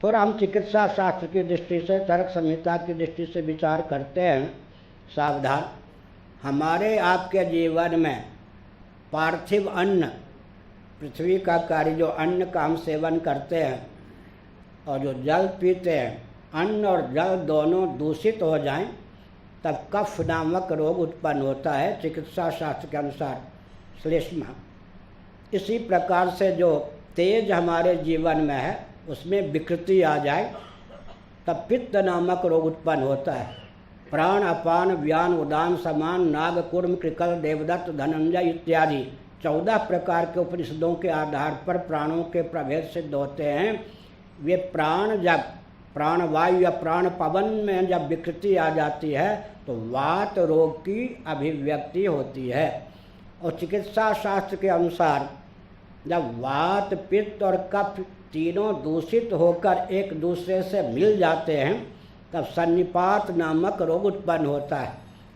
फिर हम चिकित्सा शास्त्र की दृष्टि से, तर्क संहिता की दृष्टि से विचार करते हैं। सावधान, हमारे आपके जीवन में पार्थिव अन्न, पृथ्वी का कार्य जो अन्न का हम सेवन करते हैं और जो जल पीते हैं, अन्न और जल दोनों दूषित हो जाएं तब कफ नामक रोग उत्पन्न होता है, चिकित्सा शास्त्र के अनुसार श्लेष्मा। इसी प्रकार से जो तेज हमारे जीवन में है उसमें विकृति आ जाए तब पित्त नामक रोग उत्पन्न होता है। प्राण, अपान, व्यान, उदान, समान, नाग, कुर्म, कृकल, देवदत्त, धनंजय इत्यादि 14 प्रकार के उपनिषदों के आधार पर प्राणों के प्रभेद सिद्ध होते हैं। वे प्राण जब प्राणवायु या प्राण पवन में जब विकृति आ जाती है तो वात रोग की अभिव्यक्ति होती है। और चिकित्सा शास्त्र के अनुसार जब वात, पित्त और कफ तीनों दूषित होकर एक दूसरे से मिल जाते हैं तब सन्निपात नामक रोग उत्पन्न होता है।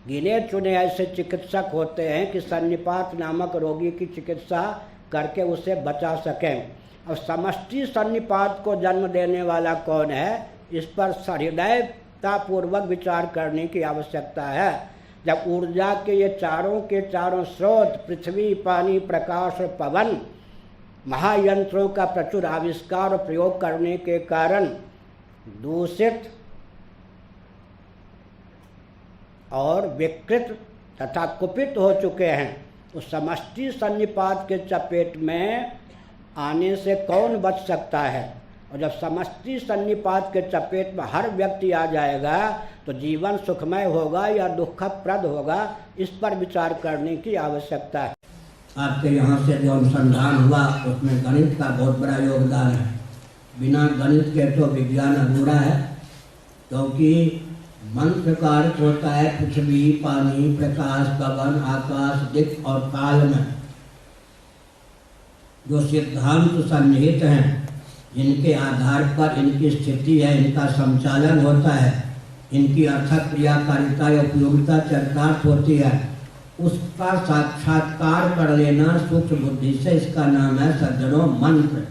गिने चुने ऐसे चिकित्सक होते हैं कि सन्निपात नामक रोगी की चिकित्सा करके उसे बचा सकें। और समष्टि सन्निपात को जन्म देने वाला कौन है, इस पर सहृदयतापूर्वक विचार करने की आवश्यकता है। जब ऊर्जा के ये चारों के चारों स्रोत पृथ्वी, पानी, प्रकाश और पवन महायंत्रों का प्रचुर आविष्कार और प्रयोग करने के कारण दूषित और विकृत तथा कुपित हो चुके हैं, उस समष्टि सन्निपात के चपेट में आने से कौन बच सकता है। और जब समष्टि सन्निपात के चपेट में हर व्यक्ति आ जाएगा तो जीवन सुखमय होगा या दुखप्रद होगा, इस पर विचार करने की आवश्यकता है। आपके यहाँ से जो अनुसंधान हुआ उसमें गणित का बहुत बड़ा योगदान है। बिना गणित के तो विज्ञान अधूरा है, क्योंकि मंत्र का अर्थ होता है पृथ्वी, पानी, प्रकाश, पवन, आकाश, दिक् और काल में जो सिद्धांत सन्निहित हैं, जिनके आधार पर इनकी स्थिति है, इनका संचालन होता है, इनकी अर्थक क्रियाकारिता या उपयोगिता चरितार्थ होती है, उसका साक्षात्कार कर लेना सूक्ष्म बुद्धि से, इसका नाम है सज्जनों मंत्र।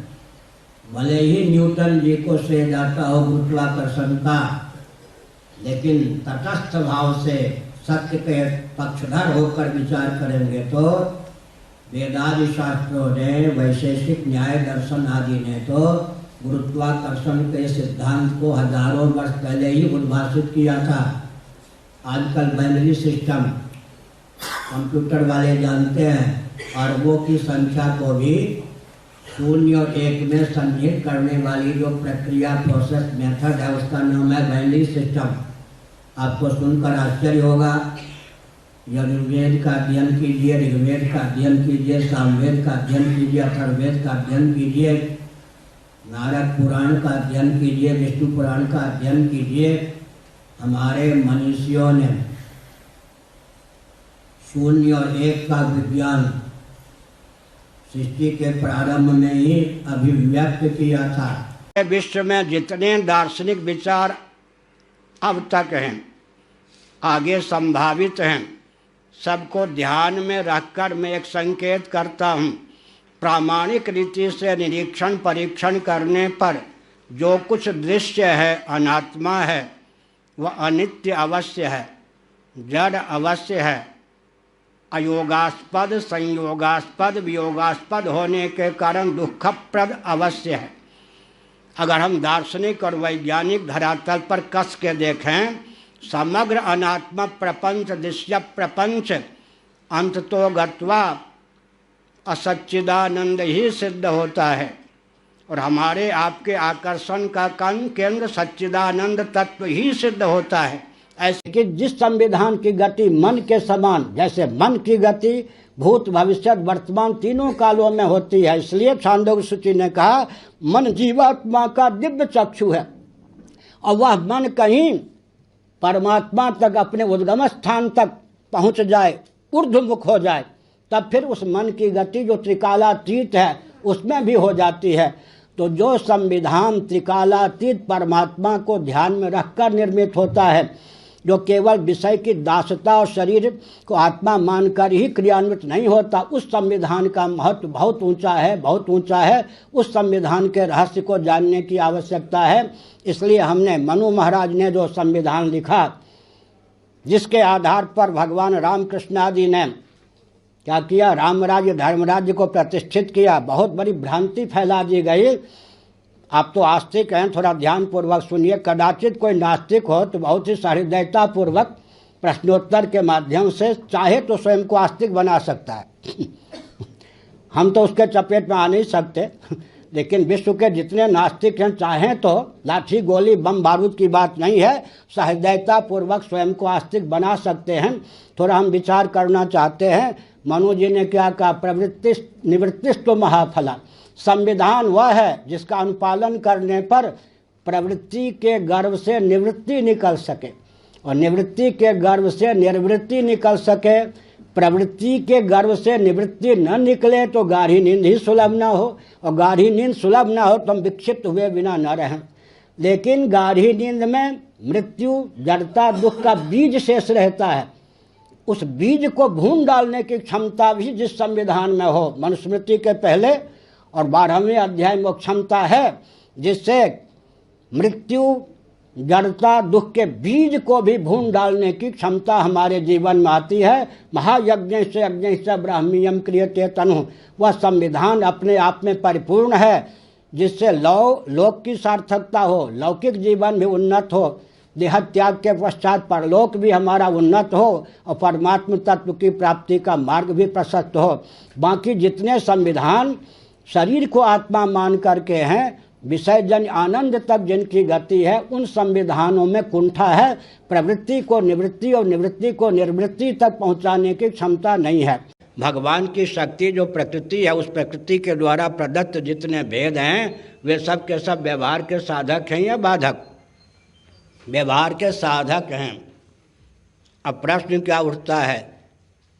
भले ही न्यूटन जी को श्रेय जाता हो गुरुत्वाकर्षण का, लेकिन तटस्थ भाव से सत्य के पक्षधर होकर विचार करेंगे तो वेदादि शास्त्रों ने, वैशेषिक न्याय दर्शन आदि ने तो गुरुत्वाकर्षण के सिद्धांत को हजारों वर्ष पहले ही उद्भाषित किया था। आजकल बाइनरी सिस्टम कंप्यूटर वाले जानते हैं, अरबों की संख्या को भी 0 और 1 में सन्निहित करने वाली जो प्रक्रिया, प्रोसेस, मेथड है, उसका नाम है बाइनरी सिस्टम। आपको सुनकर आश्चर्य होगा। यजुर्वेद का अध्ययन कीजिए, ऋग्वेद का अध्ययन कीजिए, सामवेद का अध्ययन कीजिए, अथर्ववेद का अध्ययन कीजिए, नारद पुराण का अध्ययन कीजिए, विष्णु पुराण का अध्ययन कीजिए। हमारे मनीषियों ने 0 और 1 का विज्ञान सृष्टि के प्रारंभ में ही अभिव्यक्त किया था। विश्व में जितने दार्शनिक विचार अब तक हैं, आगे संभावित हैं, सबको ध्यान में रखकर मैं एक संकेत करता हूँ। प्रामाणिक रीति से निरीक्षण परीक्षण करने पर जो कुछ दृश्य है, अनात्मा है, वह अनित्य अवश्य है, जड़ अवश्य है, अयोगास्पद, संयोगास्पद, वियोगास्पद होने के कारण दुखप्रद अवश्य है। अगर हम दार्शनिक और वैज्ञानिक धरातल पर कस के देखें, समग्र अनात्मा प्रपंच, दृश्य प्रपंच अंततो गत्वा असच्चिदानंद ही सिद्ध होता है। और हमारे आपके आकर्षण का केंद्र सच्चिदानंद तत्व ही सिद्ध होता है। ऐसे कि जिस संविधान की गति मन के समान, जैसे मन की गति भूत, भविष्य, वर्तमान तीनों कालों में होती है, इसलिए छांदोग्य सूची ने कहा मन जीवात्मा का दिव्य चक्षु है। और वह मन कहीं परमात्मा तक, अपने उद्गम स्थान तक पहुंच जाए, ऊर्ध्वमुख हो जाए, तब फिर उस मन की गति जो त्रिकालातीत है उसमें भी हो जाती है। तो जो संविधान त्रिकालातीत परमात्मा को ध्यान में रखकर निर्मित होता है, जो केवल विषय की दासता और शरीर को आत्मा मानकर ही क्रियान्वित नहीं होता, उस संविधान का महत्व बहुत ऊंचा है, बहुत ऊंचा है। उस संविधान के रहस्य को जानने की आवश्यकता है। इसलिए हमने मनु महाराज ने जो संविधान लिखा, जिसके आधार पर भगवान रामकृष्ण आदि ने क्या किया, रामराज्य धर्मराज्य को प्रतिष्ठित किया। बहुत बड़ी भ्रांति फैला दी गई। आप तो आस्तिक हैं, थोड़ा ध्यानपूर्वक सुनिए। कदाचित कोई नास्तिक हो तो बहुत ही सहृदयतापूर्वक प्रश्नोत्तर के माध्यम से चाहे तो स्वयं को आस्तिक बना सकता है। हम तो उसके चपेट में आ नहीं सकते, लेकिन विश्व के जितने नास्तिक हैं चाहें तो, लाठी गोली बम बारूद की बात नहीं है, सहृदयतापूर्वक स्वयं को आस्तिक बना सकते हैं। थोड़ा हम विचार करना चाहते हैं। मनु जी ने क्या कहा, प्रवृत्ति निवृत्तिस्तु महाफला। संविधान वह है जिसका अनुपालन करने पर प्रवृत्ति के गर्भ से निवृत्ति निकल सके और निवृत्ति के गर्भ से निर्वृत्ति निकल सके। प्रवृत्ति के गर्भ से निवृत्ति न निकले तो गाढ़ी नींद ही सुलभ न हो, और गाढ़ी नींद सुलभ न हो तो हम विक्षिप्त हुए बिना न रहें। लेकिन गाढ़ी नींद में मृत्यु, जड़ता, दुख का बीज शेष रहता है। उस बीज को भून डालने की क्षमता भी जिस संविधान में हो, मनुस्मृति के पहले और 12वें अध्याय में क्षमता है, जिससे मृत्यु, जड़ता, दुख के बीज को भी भून डालने की क्षमता हमारे जीवन में आती है। महायज्ञ से यज्ञ से ब्राह्मीयम क्रियते तनु, वह संविधान अपने आप में परिपूर्ण है, जिससे लोक की सार्थकता हो, लौकिक जीवन भी उन्नत हो, देह त्याग के पश्चात परलोक भी हमारा उन्नत हो और परमात्म तत्व की प्राप्ति का मार्ग भी प्रशस्त हो। बाकी जितने संविधान शरीर को आत्मा मान करके हैं, विषय जन आनंद तक जिनकी गति है, उन संविधानों में कुंठा है। प्रवृत्ति को निवृत्ति और निवृत्ति को निर्वृत्ति तक पहुंचाने की क्षमता नहीं है। भगवान की शक्ति जो प्रकृति है, उस प्रकृति के द्वारा प्रदत्त जितने भेद हैं वे सब के सब व्यवहार के साधक हैं या बाधक? व्यवहार के साधक हैं। अब प्रश्न क्या उठता है,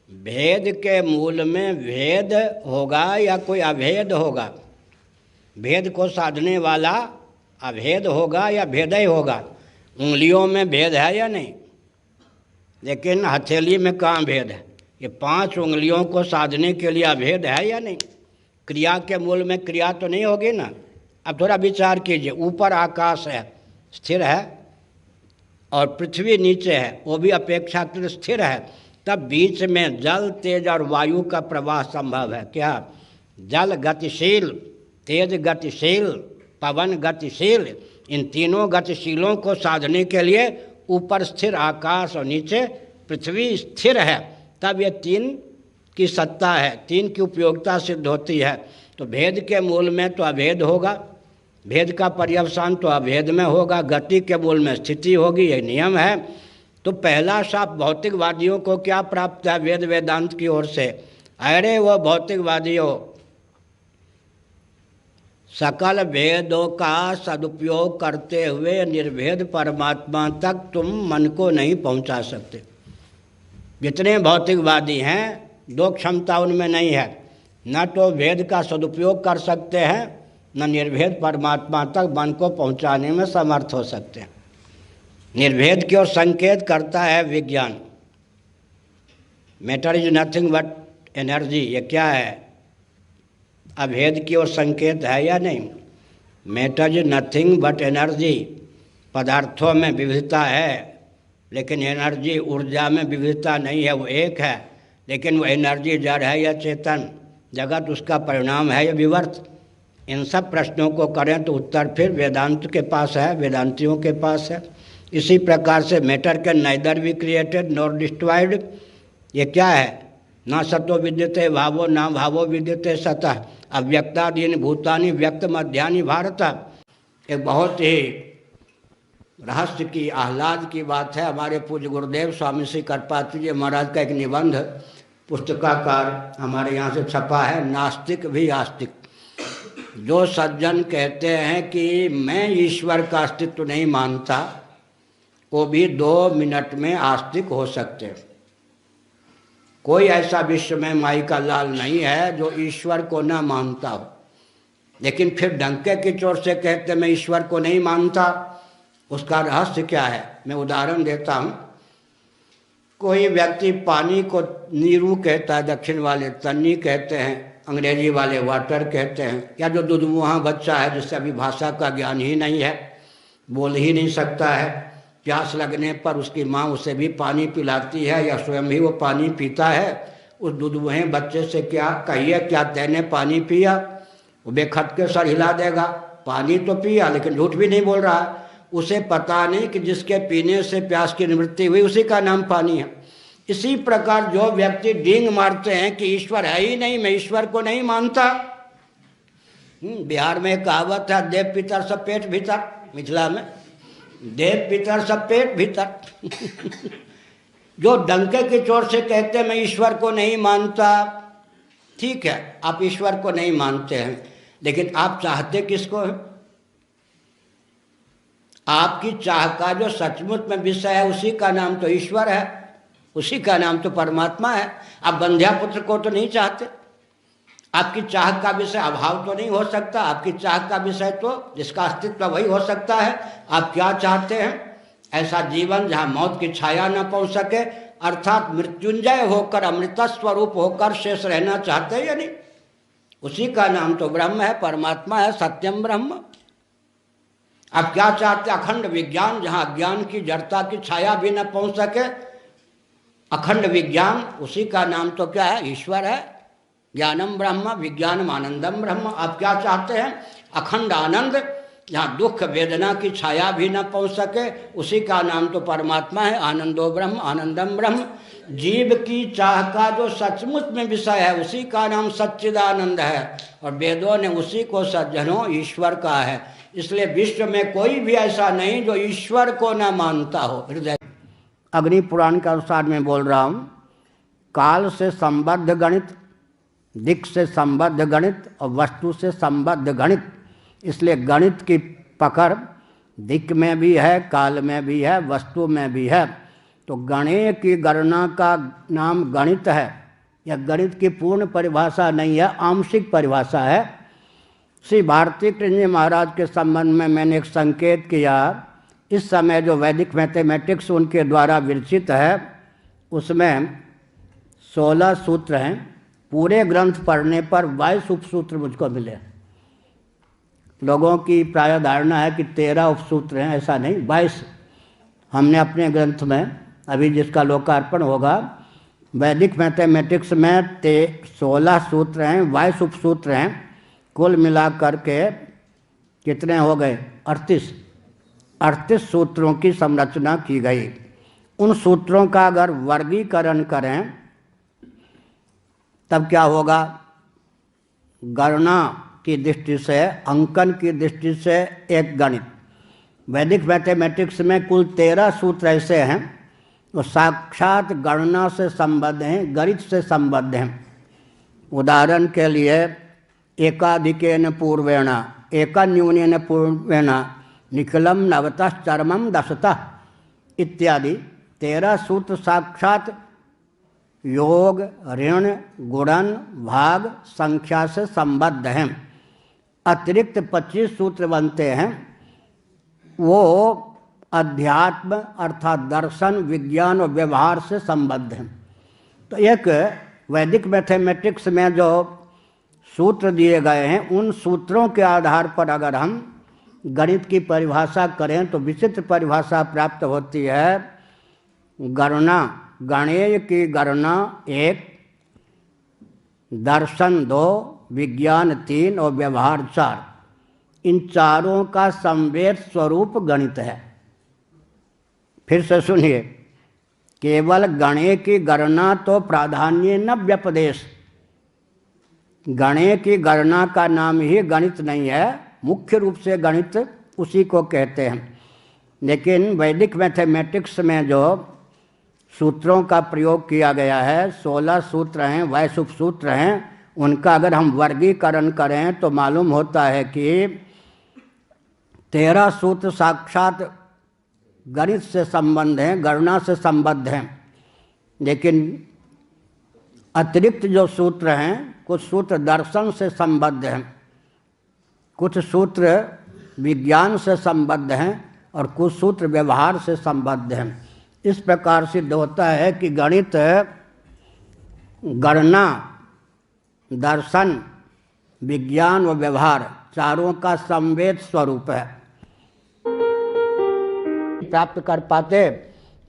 भेद के मूल में भेद होगा या कोई अभेद होगा? भेद को साधने वाला अभेद होगा या भेद ही होगा? उंगलियों में भेद है या नहीं? लेकिन हथेली में कहाँ भेद है? ये 5 उंगलियों को साधने के लिए अभेद है या नहीं? क्रिया के मूल में क्रिया तो नहीं होगी ना। अब थोड़ा विचार कीजिए, ऊपर आकाश है, स्थिर है, और पृथ्वी नीचे है, वो भी अपेक्षाकृत स्थिर है। तब बीच में जल, तेज और वायु का प्रवाह संभव है। क्या? जल गतिशील, तेज गतिशील, पवन गतिशील। इन तीनों गतिशीलों को साधने के लिए ऊपर स्थिर आकाश और नीचे पृथ्वी स्थिर है। तब ये 3 की सत्ता है, 3 की उपयोगिता सिद्ध होती है। तो भेद के मूल में तो अभेद होगा, भेद का पर्यवसान तो अभेद में होगा, गति के मूल में स्थिति होगी, ये नियम है। तो पहला शाप भौतिकवादियों को क्या प्राप्त है वेद वेदांत की ओर से? अरे वो भौतिकवादियों, सकल भेदों का सदुपयोग करते हुए निर्भेद परमात्मा तक तुम मन को नहीं पहुंचा सकते। जितने भौतिकवादी हैं, 2 क्षमता उनमें नहीं है, न तो भेद का सदुपयोग कर सकते हैं, न निर्भेद परमात्मा तक मन को पहुंचाने में समर्थ हो सकते हैं। निर्भेद की ओर संकेत करता है विज्ञान। Matter is nothing but energy, ये क्या है? अभेद की ओर संकेत है या नहीं? Matter is nothing but energy. पदार्थों में विविधता है, लेकिन एनर्जी, ऊर्जा में विविधता नहीं है, वो एक है। लेकिन वो एनर्जी जड़ है या चेतन? जगत उसका परिणाम है या विवर्त? इन सब प्रश्नों को करें तो उत्तर फिर वेदांत के पास है, वेदांतियों के पास है। इसी प्रकार से matter can neither be created nor destroyed. ये क्या है? ना सतो विद्यते भावो ना भावो विद्यते सतः अव्यक्तादीनि भूतानि व्यक्त मध्यानि भारत। एक बहुत ही रहस्य की, आह्लाद की बात है। हमारे पूज्य गुरुदेव स्वामी श्री कृपात्री जी महाराज का एक निबंध पुस्तकाकार हमारे यहाँ से छपा है, नास्तिक भी आस्तिक। जो सज्जन कहते हैं कि मैं ईश्वर का अस्तित्व नहीं मानता, वो भी 2 मिनट में आस्तिक हो सकते हैं। कोई ऐसा विश्व में माई का लाल नहीं है जो ईश्वर को ना मानता हो, लेकिन फिर डंके की चोट से कहते मैं ईश्वर को नहीं मानता। उसका रहस्य क्या है? मैं उदाहरण देता हूँ। कोई व्यक्ति पानी को नीरू कहता है, दक्षिण वाले तन्नी कहते हैं, अंग्रेजी वाले वाटर कहते हैं, या जो दुधमुहा बच्चा है जिससे अभी भाषा का ज्ञान ही नहीं है, बोल ही नहीं सकता है, प्यास लगने पर उसकी माँ उसे भी पानी पिलाती है या स्वयं भी वो पानी पीता है, उस दुधमुहे बच्चे से क्या कहिए क्या तेने पानी पिया, वो बेखट के सर हिला देगा, पानी तो पिया लेकिन झूठ भी नहीं बोल रहा है। उसे पता नहीं कि जिसके पीने से प्यास की निवृत्ति हुई उसी का नाम पानी है। इसी प्रकार जो व्यक्ति डींग मारते हैं कि ईश्वर है ही नहीं, मैं ईश्वर को नहीं मानता। बिहार में कहावत है, देव पितर सब पेट भीतर, मिथिला में देव पितर सब पेट भीतर। जो डंके की चोट से कहते हैं मैं ईश्वर को नहीं मानता, ठीक है आप ईश्वर को नहीं मानते हैं, लेकिन आप चाहते किसको है? आपकी चाह का जो सचमुच में विषय है उसी का नाम तो ईश्वर है, उसी का नाम तो परमात्मा है। आप बंध्या पुत्र को तो नहीं चाहते, आपकी चाह का विषय अभाव तो नहीं हो सकता, आपकी चाह का विषय तो जिसका अस्तित्व वही हो सकता है। आप क्या चाहते हैं? ऐसा जीवन जहाँ मौत की छाया न पहुँच सके, अर्थात मृत्युंजय होकर अमृत स्वरूप होकर शेष रहना चाहते हैं या नहीं? उसी का नाम तो ब्रह्म है, परमात्मा है, सत्यम ब्रह्म। आप क्या चाहते हैं? अखंड विज्ञान जहाँ अज्ञान की जड़ता की छाया भी न पहुँच सके, अखंड विज्ञान, उसी का नाम तो क्या है? ईश्वर है। ज्ञानम ब्रह्म विज्ञानम आनंदम ब्रह्म। आप क्या चाहते हैं? अखंड आनंद जहाँ दुख वेदना की छाया भी न पहुँच सके, उसी का नाम तो परमात्मा है, आनंदो ब्रह्म आनंदम ब्रह्म। जीव की चाह का जो सचमुच में विषय है उसी का नाम सच्चिदानंद है, और वेदों ने उसी को सज्जनों ईश्वर कहा है। इसलिए विश्व में कोई भी ऐसा नहीं जो ईश्वर को न मानता हो। हृदय अग्नि पुराण के अनुसार मैं बोल रहा हूँ, काल से संबद्ध गणित, दिक् से संबद्ध गणित और वस्तु से संबद्ध गणित। इसलिए गणित की पकड़ दिक् में भी है, काल में भी है, वस्तु में भी है। तो गणेय की गणना का नाम गणित है। यह गणित की पूर्ण परिभाषा नहीं है, आंशिक परिभाषा है। श्री भारती कृष्ण जी महाराज के संबंध में मैंने एक संकेत किया। इस समय जो वैदिक मैथमेटिक्स उनके द्वारा विरचित है उसमें 16 सूत्र हैं। पूरे ग्रंथ पढ़ने पर 22 उपसूत्र मुझको मिले। लोगों की प्राय धारणा है कि 13 उपसूत्र हैं, ऐसा नहीं, 22 हमने अपने ग्रंथ में, अभी जिसका लोकार्पण होगा, वैदिक मैथमेटिक्स में 16 सूत्र हैं, 22 उपसूत्र हैं। कुल मिला करके कितने हो गए? 38 सूत्रों की संरचना की गई। उन सूत्रों का अगर वर्गीकरण करें तब क्या होगा? गणना की दृष्टि से, अंकन की दृष्टि से एक गणित। वैदिक मैथमेटिक्स में कुल 13 सूत्र ऐसे हैं तो साक्षात गणना से संबद्ध हैं, गणित से संबद्ध हैं। उदाहरण के लिए एकाधिकेन पूर्वेण, एकन्यूनेन पूर्वेण निखिलम नवतः चरमम दशतः इत्यादि 13 सूत्र साक्षात योग, ऋण, गुणन, भाग, संख्या से संबद्ध हैं। अतिरिक्त 25 सूत्र बनते हैं, वो अध्यात्म अर्थात दर्शन, विज्ञान और व्यवहार से संबद्ध हैं। तो एक वैदिक मैथमेटिक्स में जो सूत्र दिए गए हैं, उन सूत्रों के आधार पर अगर हम गणित की परिभाषा करें तो विचित्र परिभाषा प्राप्त होती है। गणना, गणेय की गणना 1, दर्शन 2, विज्ञान 3 और व्यवहार 4। इन चारों का संवेद स्वरूप गणित है। फिर से सुनिए, केवल गणेय की गणना तो प्राधान्य न व्यपदेश, गणेय की गणना का नाम ही गणित नहीं है, मुख्य रूप से गणित उसी को कहते हैं। लेकिन वैदिक मैथमेटिक्स में जो सूत्रों का प्रयोग किया गया है, 16 सूत्र हैं, 22 उपसूत्र हैं, उनका अगर हम वर्गीकरण करें तो मालूम होता है कि 13 सूत्र साक्षात गणित से संबंध हैं, गणना से संबद्ध हैं। लेकिन अतिरिक्त जो सूत्र हैं, कुछ सूत्र दर्शन से संबद्ध हैं, कुछ सूत्र विज्ञान से संबद्ध हैं और कुछ सूत्र व्यवहार से संबद्ध हैं। इस प्रकार सिद्ध होता है कि गणित गणना, दर्शन, विज्ञान व व्यवहार चारों का संवेद स्वरूप है। प्राप्त कर पाते,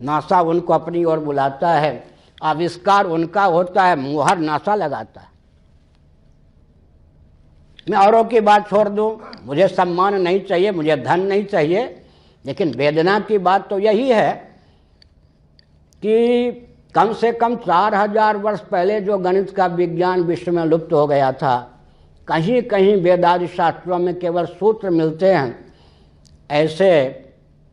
नासा उनको अपनी ओर बुलाता है, आविष्कार उनका होता है, मुहर नासा लगाता है। मैं औरों की बात छोड़ दूं, मुझे सम्मान नहीं चाहिए, मुझे धन नहीं चाहिए, लेकिन वेदना की बात तो यही है कि कम से कम 4000 वर्ष पहले जो गणित का विज्ञान विश्व में लुप्त हो गया था, कहीं कहीं वेदादि शास्त्रों में केवल सूत्र मिलते हैं। ऐसे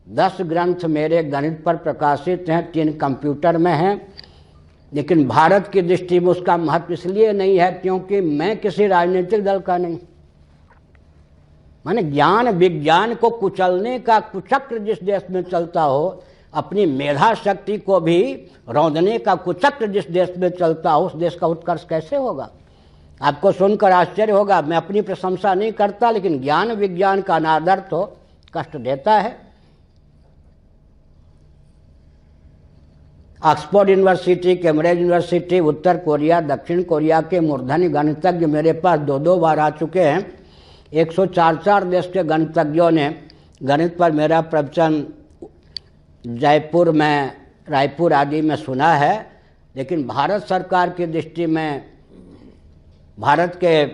10 ग्रंथ मेरे गणित पर प्रकाशित हैं, 3 कंप्यूटर में हैं, लेकिन भारत की दृष्टि में उसका महत्व इसलिए नहीं है क्योंकि मैं किसी राजनीतिक दल का नहीं। माने ज्ञान विज्ञान को कुचलने का कुचक्र जिस देश में चलता हो, अपनी मेधा शक्ति को भी रौंदने का कुचक्र जिस देश में चलता हो, उस देश का उत्कर्ष कैसे होगा? आपको सुनकर आश्चर्य होगा, मैं अपनी प्रशंसा नहीं करता, लेकिन ज्ञान विज्ञान का अनादर तो कष्ट देता है। ऑक्सफोर्ड यूनिवर्सिटी, कैम्ब्रिज यूनिवर्सिटी, उत्तर कोरिया, दक्षिण कोरिया के मूर्धन्य गणितज्ञ मेरे पास 2-2 बार आ चुके हैं। 104 देश के गणितज्ञों ने गणित पर मेरा प्रवचन जयपुर में, रायपुर आदि में सुना है, लेकिन भारत सरकार की दृष्टि में, भारत के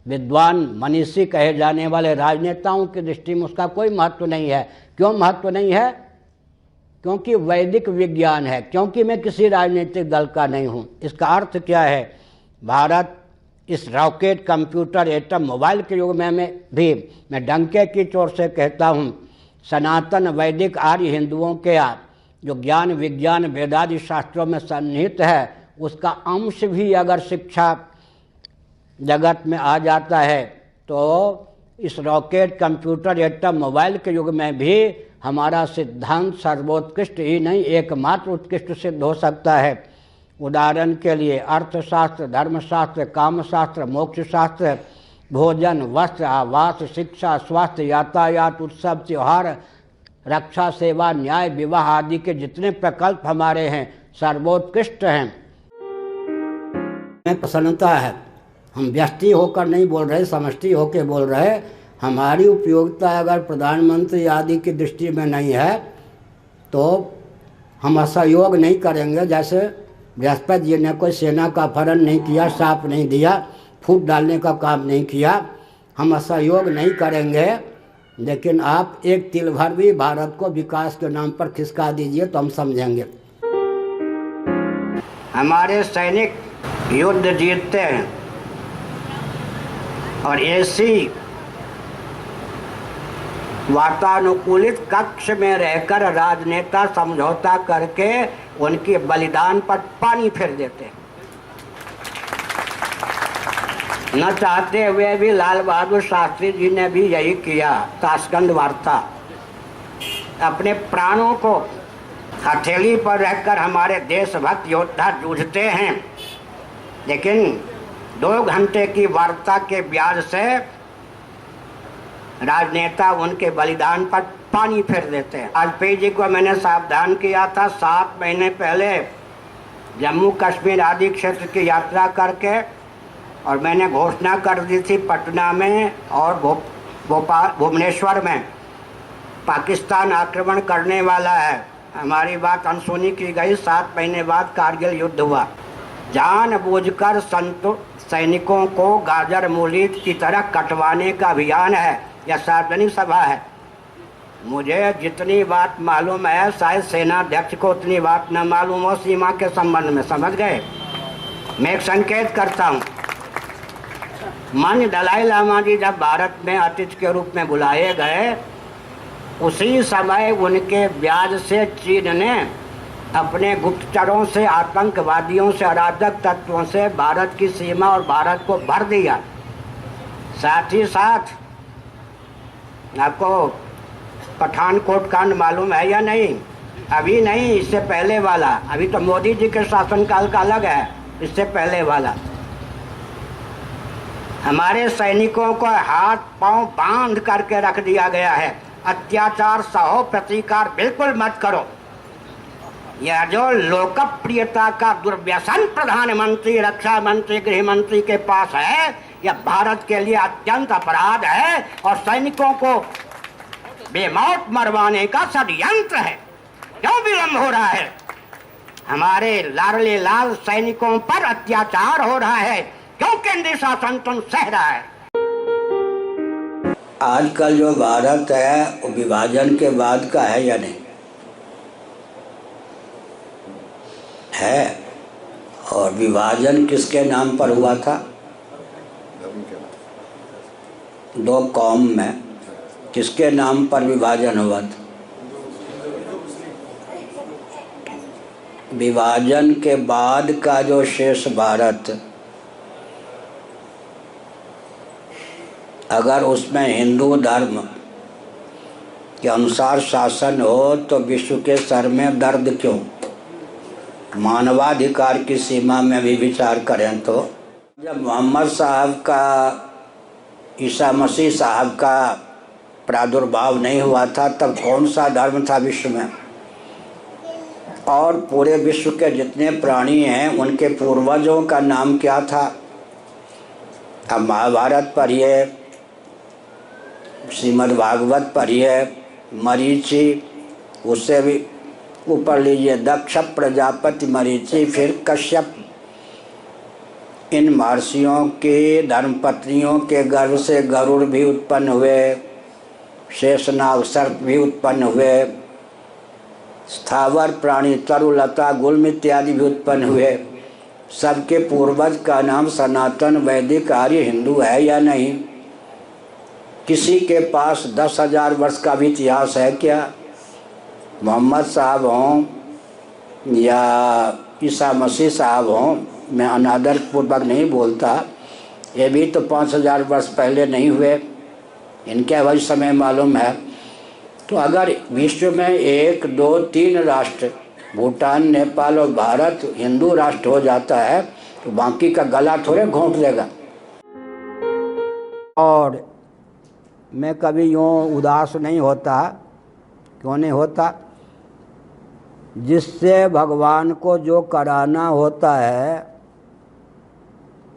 विद्वान मनीषी कहे जाने वाले राजनेताओं की दृष्टि में उसका कोई महत्व नहीं है। क्यों महत्व नहीं है? क्योंकि वैदिक विज्ञान है, क्योंकि मैं किसी राजनीतिक दल का नहीं हूँ। इसका अर्थ क्या है? भारत इस रॉकेट, कंप्यूटर, एटम, मोबाइल के युग में भी मैं डंके की चोट से कहता हूँ, सनातन वैदिक आर्य हिंदुओं के जो ज्ञान विज्ञान वेदादि शास्त्रों में सन्निहित है, उसका अंश भी अगर शिक्षा जगत में आ जाता है तो इस रॉकेट, कंप्यूटर, एटम, मोबाइल के युग में भी हमारा सिद्धांत सर्वोत्कृष्ट ही नहीं, एकमात्र उत्कृष्ट सिद्ध हो सकता है। उदाहरण के लिए अर्थशास्त्र, धर्मशास्त्र, कामशास्त्र, मोक्षशास्त्र, भोजन, वस्त्र, आवास, शिक्षा, स्वास्थ्य, यातायात, उत्सव, त्योहार, रक्षा, सेवा, न्याय, विवाह आदि के जितने प्रकल्प हमारे हैं सर्वोत्कृष्ट हैं। में प्रसन्नता है, हम व्यष्टि होकर नहीं बोल रहे, समष्टि होकर बोल रहे। हमारी उपयोगिता अगर प्रधानमंत्री आदि की दृष्टि में नहीं है तो हम असहयोग नहीं करेंगे। जैसे बृहस्पति जी ने कोई सेना का अपहरण नहीं किया, साप नहीं दिया, फूट डालने का काम नहीं किया, हम असहयोग नहीं करेंगे। लेकिन आप एक तिल भर भी भारत को विकास के नाम पर खिसका दीजिए तो हम समझेंगे। हमारे सैनिक युद्ध जीतते हैं और ऐसी वातानुकूलित कक्ष में रहकर राजनेता समझौता करके उनके बलिदान पर पानी फेर देते हैं। न चाहते हुए भी लाल बहादुर शास्त्री जी ने भी यही किया। ताशकंद वार्ता, अपने प्राणों को हथेली पर रखकर हमारे देशभक्त योद्धा जूझते हैं, लेकिन 2 घंटे की वार्ता के ब्याज से राजनेता उनके बलिदान पर पानी फेर देते हैं। वाजपेयी जी को मैंने सावधान किया था 7 महीने पहले जम्मू कश्मीर आदि क्षेत्र की यात्रा करके, और मैंने घोषणा कर दी थी पटना में और भुवनेश्वर में पाकिस्तान आक्रमण करने वाला है। हमारी बात अनसुनी की गई। 7 महीने बाद कारगिल युद्ध हुआ। जानबूझकर सैनिकों को गाजर मूली की तरह कटवाने का अभियान है। यह सार्वजनिक सभा है। मुझे जितनी बात मालूम है शायद सेनाध्यक्ष को उतनी बात न मालूम हो सीमा के संबंध में। समझ गए? मैं एक संकेत करता हूँ। माननीय दलाई लामा जी जब भारत में अतिथि के रूप में बुलाए गए, उसी समय उनके ब्याज से चीन ने अपने गुप्तचरों से, आतंकवादियों से, अराजक तत्वों से भारत की सीमा और भारत को भर दिया। साथ ही साथ आपको पठानकोट कांड मालूम है या नहीं? अभी नहीं, इससे पहले वाला। अभी तो मोदी जी के शासनकाल का अलग है, इससे पहले वाला। हमारे सैनिकों को हाथ पांव बांध करके रख दिया गया है। अत्याचार सहो, प्रतिकार बिल्कुल मत करो। यह जो लोकप्रियता का दुर्व्यसन प्रधानमंत्री, रक्षा मंत्री, गृह मंत्री के पास है, यह भारत के लिए अत्यंत अपराध है और सैनिकों को बेमौत मरवाने का षड्यंत्र है। क्यों विलंब हो रहा है? हमारे लाडले लाल सैनिकों पर अत्याचार हो रहा है। क्यों केंद्रीय शासन तंत्र सह रहा है? आजकल जो भारत है वो विभाजन के बाद का है या नहीं? है। और विभाजन किसके नाम पर हुआ था? दो कौम में किसके नाम पर विभाजन हुआ था? विभाजन के बाद का जो शेष भारत, अगर उसमें हिंदू धर्म के अनुसार शासन हो तो विश्व के सर में दर्द क्यों? मानवाधिकार की सीमा में भी विचार करें तो जब मोहम्मद साहब का, ईसा मसीह साहब का प्रादुर्भाव नहीं हुआ था तब कौन सा धर्म था विश्व में? और पूरे विश्व के जितने प्राणी हैं उनके पूर्वजों का नाम क्या था? अब महाभारत पढ़िए, श्रीमद् भागवत पढ़िए, मरीचि, उससे भी ऊपर लीजिए दक्ष प्रजापति, मरीचि, फिर कश्यप। इन महर्षियों के धर्मपत्नियों के गर्भ से गरुड़ भी उत्पन्न हुए, शेषनाग सर्प भी उत्पन्न हुए, स्थावर प्राणी तरुलता गुल्म इत्यादि भी उत्पन्न हुए। सबके पूर्वज का नाम सनातन वैदिक आर्य हिंदू है या नहीं? किसी के पास 10,000 वर्ष का भी इतिहास है क्या? मोहम्मद साहब हों या ईसा मसीह साहब हों, मैं अनादर पूर्वक नहीं बोलता, ये भी तो 5,000 वर्ष पहले नहीं हुए, इनके वही समय मालूम है। तो अगर विश्व में 1, 2, 3 राष्ट्र, भूटान, नेपाल और भारत हिंदू राष्ट्र हो जाता है तो बाकी का गला थोड़े घोंट देगा। और मैं कभी यूँ उदास नहीं होता। क्यों नहीं होता? जिससे भगवान को जो कराना होता है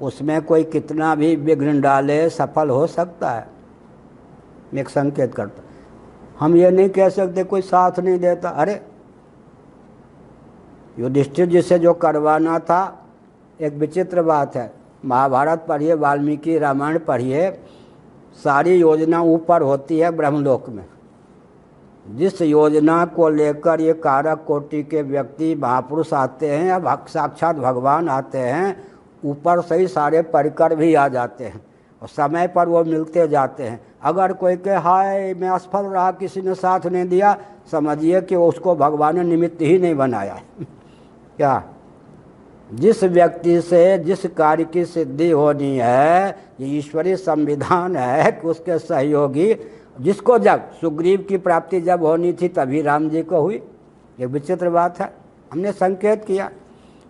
उसमें कोई कितना भी विघ्न डाले सफल हो सकता है। मैं एक संकेत करता, हम ये नहीं कह सकते कोई साथ नहीं देता। अरे युधिष्ठिर जी से जो करवाना था, एक विचित्र बात है, महाभारत पढ़िए, वाल्मीकि रामायण पढ़िए, सारी योजना ऊपर होती है ब्रह्मलोक में। जिस योजना को लेकर ये कारक कोटि के व्यक्ति महापुरुष आते हैं या साक्षात भगवान आते हैं, ऊपर से ही सारे परिकर भी आ जाते हैं और समय पर वो मिलते जाते हैं। अगर कोई कहे हाय मैं असफल रहा, किसी ने साथ नहीं दिया, समझिए कि उसको भगवान ने निमित्त ही नहीं बनाया है। क्या? जिस व्यक्ति से जिस कार्य की सिद्धि होनी है, ये ईश्वरीय संविधान है कि उसके सहयोगी, जिसको जब सुग्रीव की प्राप्ति जब होनी थी तभी राम जी को हुई। ये विचित्र बात है। हमने संकेत किया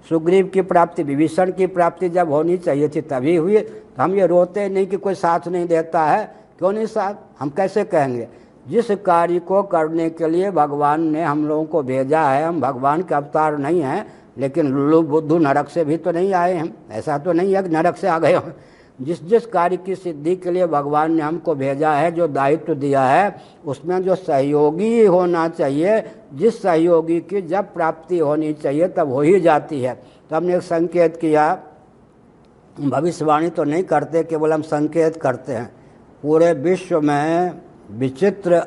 सुग्रीव की प्राप्ति, विभीषण की प्राप्ति जब होनी चाहिए थी तभी हुई। तो हम ये रोते नहीं कि कोई साथ नहीं देता है। क्यों नहीं साथ? हम कैसे कहेंगे? जिस कार्य को करने के लिए भगवान ने हम लोगों को भेजा है, हम भगवान के अवतार नहीं हैं, लेकिन लुल्लु बुद्धू नरक से भी तो नहीं आए हम। ऐसा तो नहीं है कि नरक से आ गए हम। जिस जिस कार्य की सिद्धि के लिए भगवान ने हमको भेजा है, जो दायित्व दिया है, उसमें जो सहयोगी होना चाहिए, जिस सहयोगी की जब प्राप्ति होनी चाहिए तब हो ही जाती है। तो हमने एक संकेत किया, भविष्यवाणी तो नहीं करते, केवल हम संकेत करते हैं। पूरे विश्व में विचित्र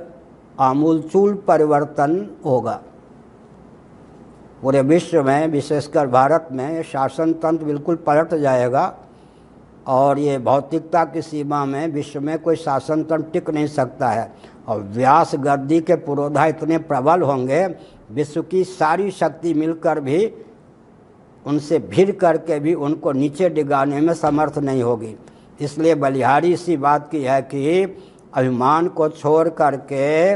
आमूलचूल परिवर्तन होगा। पूरे विश्व में, विशेषकर भारत में, शासन तंत्र बिल्कुल पलट जाएगा और ये भौतिकता की सीमा में विश्व में कोई शासन तंत्र टिक नहीं सकता है। और व्यास गद्दी के पुरोधा इतने प्रबल होंगे, विश्व की सारी शक्ति मिलकर भी उनसे भिड़ करके भी उनको नीचे डिगाने में समर्थ नहीं होगी। इसलिए बलिहारी इसी बात की है कि अभिमान को छोड़ करके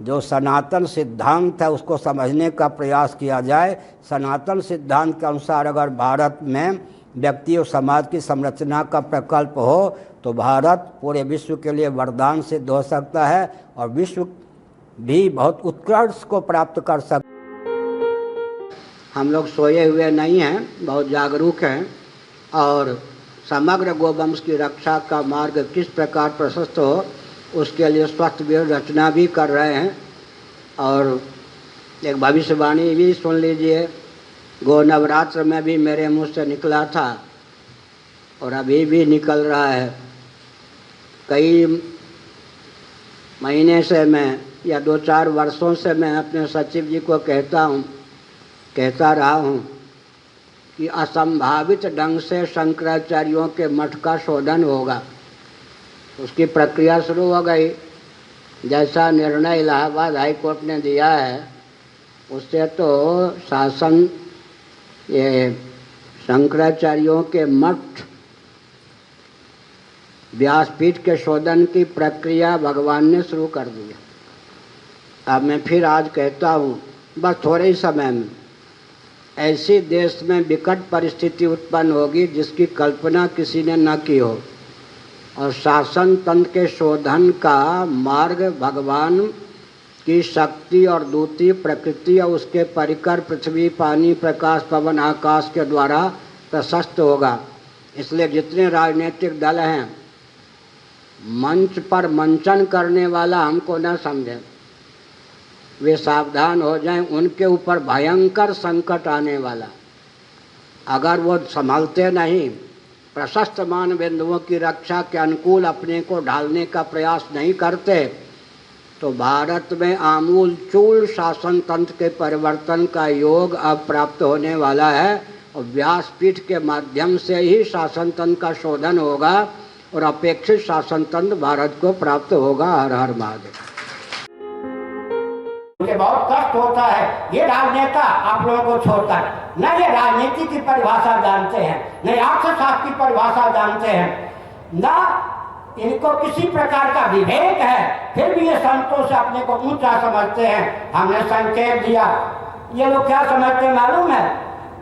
जो सनातन सिद्धांत है उसको समझने का प्रयास किया जाए। सनातन सिद्धांत के अनुसार अगर भारत में व्यक्ति और समाज की संरचना का प्रकल्प हो तो भारत पूरे विश्व के लिए वरदान सिद्ध हो सकता है और विश्व भी बहुत उत्कर्ष को प्राप्त कर सकता है। हम लोग सोए हुए नहीं हैं, बहुत जागरूक हैं और समग्र गोवंश की रक्षा का मार्ग किस प्रकार प्रशस्त हो उसके लिए स्वस्थ वेद रचना भी कर रहे हैं। और एक भविष्यवाणी भी सुन लीजिए, गो नवरात्र में भी मेरे मुंह से निकला था और अभी भी निकल रहा है। कई महीने से मैं या 2-4 वर्षों से मैं अपने सचिव जी को कहता रहा हूँ कि असंभावित ढंग से शंकराचार्यों के मठ का शोधन होगा। उसकी प्रक्रिया शुरू हो गई। जैसा निर्णय इलाहाबाद हाई कोर्ट ने दिया है उससे तो शासन ये शंकराचार्यों के मठ व्यासपीठ के शोधन की प्रक्रिया भगवान ने शुरू कर दी। अब मैं फिर आज कहता हूँ, बस थोड़े ही समय में ऐसी देश में विकट परिस्थिति उत्पन्न होगी जिसकी कल्पना किसी ने न की हो और शासन तंत्र के शोधन का मार्ग भगवान की शक्ति और दूती प्रकृति और उसके परिकर पृथ्वी, पानी, प्रकाश, पवन, आकाश के द्वारा प्रशस्त होगा। इसलिए जितने राजनीतिक दल हैं मंच पर मंचन करने वाला हमको न समझें, वे सावधान हो जाएं, उनके ऊपर भयंकर संकट आने वाला। अगर वो संभलते नहीं, प्रशस्त मान बिंदुओं की रक्षा के अनुकूल अपने को ढालने का प्रयास नहीं करते तो भारत में आमूल चूल शासन तंत्र के परिवर्तन का योग अब प्राप्त होने वाला है और व्यासपीठ के माध्यम से ही शासन तंत्र का शोधन होगा और अपेक्षित शासन तंत्र भारत को प्राप्त होगा। हर हर महादेव। मुझे बहुत कष्ट होता है ये राजनेता आप लोगों को छोड़कर न ये राजनीति की परिभाषा जानते हैं, न अर्थशास्त्र की परिभाषा जानते हैं, न इनको किसी प्रकार का विवेक है, फिर भी ये संतों से अपने को ऊंचा समझते हैं। हमने संकेत दिया, ये लोग क्या समझते हैं मालूम है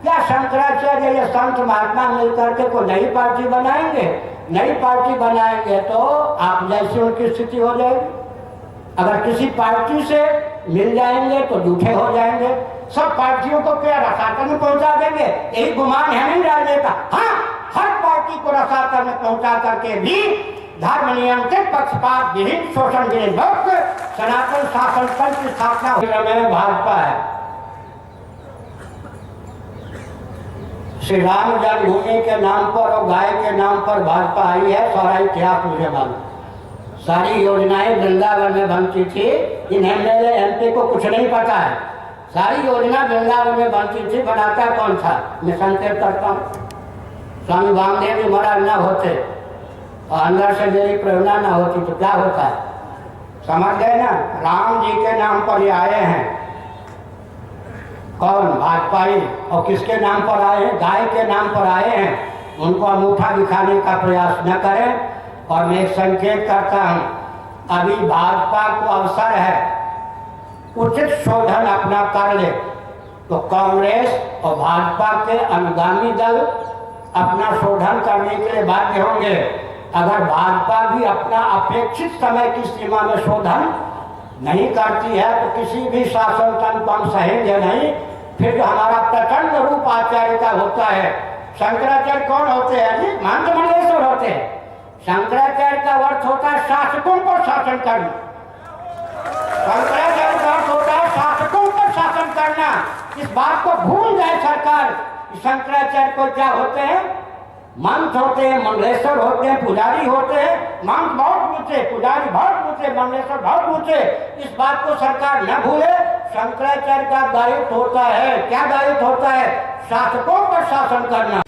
क्या? शंकराचार्य ये संत महात्मा मिलकर के कोई नई पार्टी बनाएंगे, नई पार्टी बनाएंगे तो आप जैसी उनकी स्थिति हो जाएगी। अगर किसी पार्टी से मिल जाएंगे तो झूठे हो जाएंगे, सब पार्टियों को क्या रसातल में पहुंचा देंगे? यही गुमान है नहीं राजनेता। हाँ, हर पार्टी को रसातल में पहुंचा करके भी धर्म नियंत्रित पक्षपात विहीन शोषण विरोध सनातन शासन तंत्र की स्थापना में भाजपा है। श्री राम जन्मभूमि के नाम पर और गाय के नाम पर भाजपा आई है, सारा इतिहास मुझे मालूम। सारी योजनाएं वृंदावन में बनती थी, इन एमएलए एमपी को कुछ नहीं पता है। सारी योजना वृंदावन में बनती थी, बनाता कौन था? मैं संकेत करता हूँ, स्वामी वामदेव जी महाराज न होते और अंदर से मेरी प्रेरणा न होती तो क्या होता है? समझ गए ना? राम जी के नाम पर ये आए हैं। कौन? भाजपाई। और किसके नाम पर आए हैं? गाय के नाम पर आए हैं। उनको अंगूठा दिखाने का प्रयास न करें। और मैं एक संकेत करता हूं, अभी भाजपा को अवसर है उचित शोधन अपना कर ले तो कांग्रेस और भाजपा के अनुगामी दल अपना शोधन करने के लिए बाध्य होंगे। अगर भाजपा भी अपना अपेक्षित समय की सीमा में शोधन नहीं करती है तो किसी भी शासन तंत्र को हम सहेंगे नहीं। फिर जो हमारा प्रचंड रूप आचार्य का होता है, शंकराचार्य कौन होते हैं जी? महंत मंडलेश्वर होते हैं। शंकराचार्य का अर्थ होता है शासकों पर शासन करना। शंकराचार्य का अर्थ होता है शासकों पर शासन करना। इस बात को भूल जाए सरकार। शंकराचार्य को क्या होते हैं? मंत्र होते हैं, मंडलेश्वर होते हैं, पुजारी होते हैं। मंत्र बहुत ऊंचे, पुजारी बहुत ऊंचे, मंडलेश्वर बहुत ऊंचे। इस बात को सरकार न भूले। शंकराचार्य का दायित्व होता है, क्या दायित्व होता है? शासकों पर शासन करना।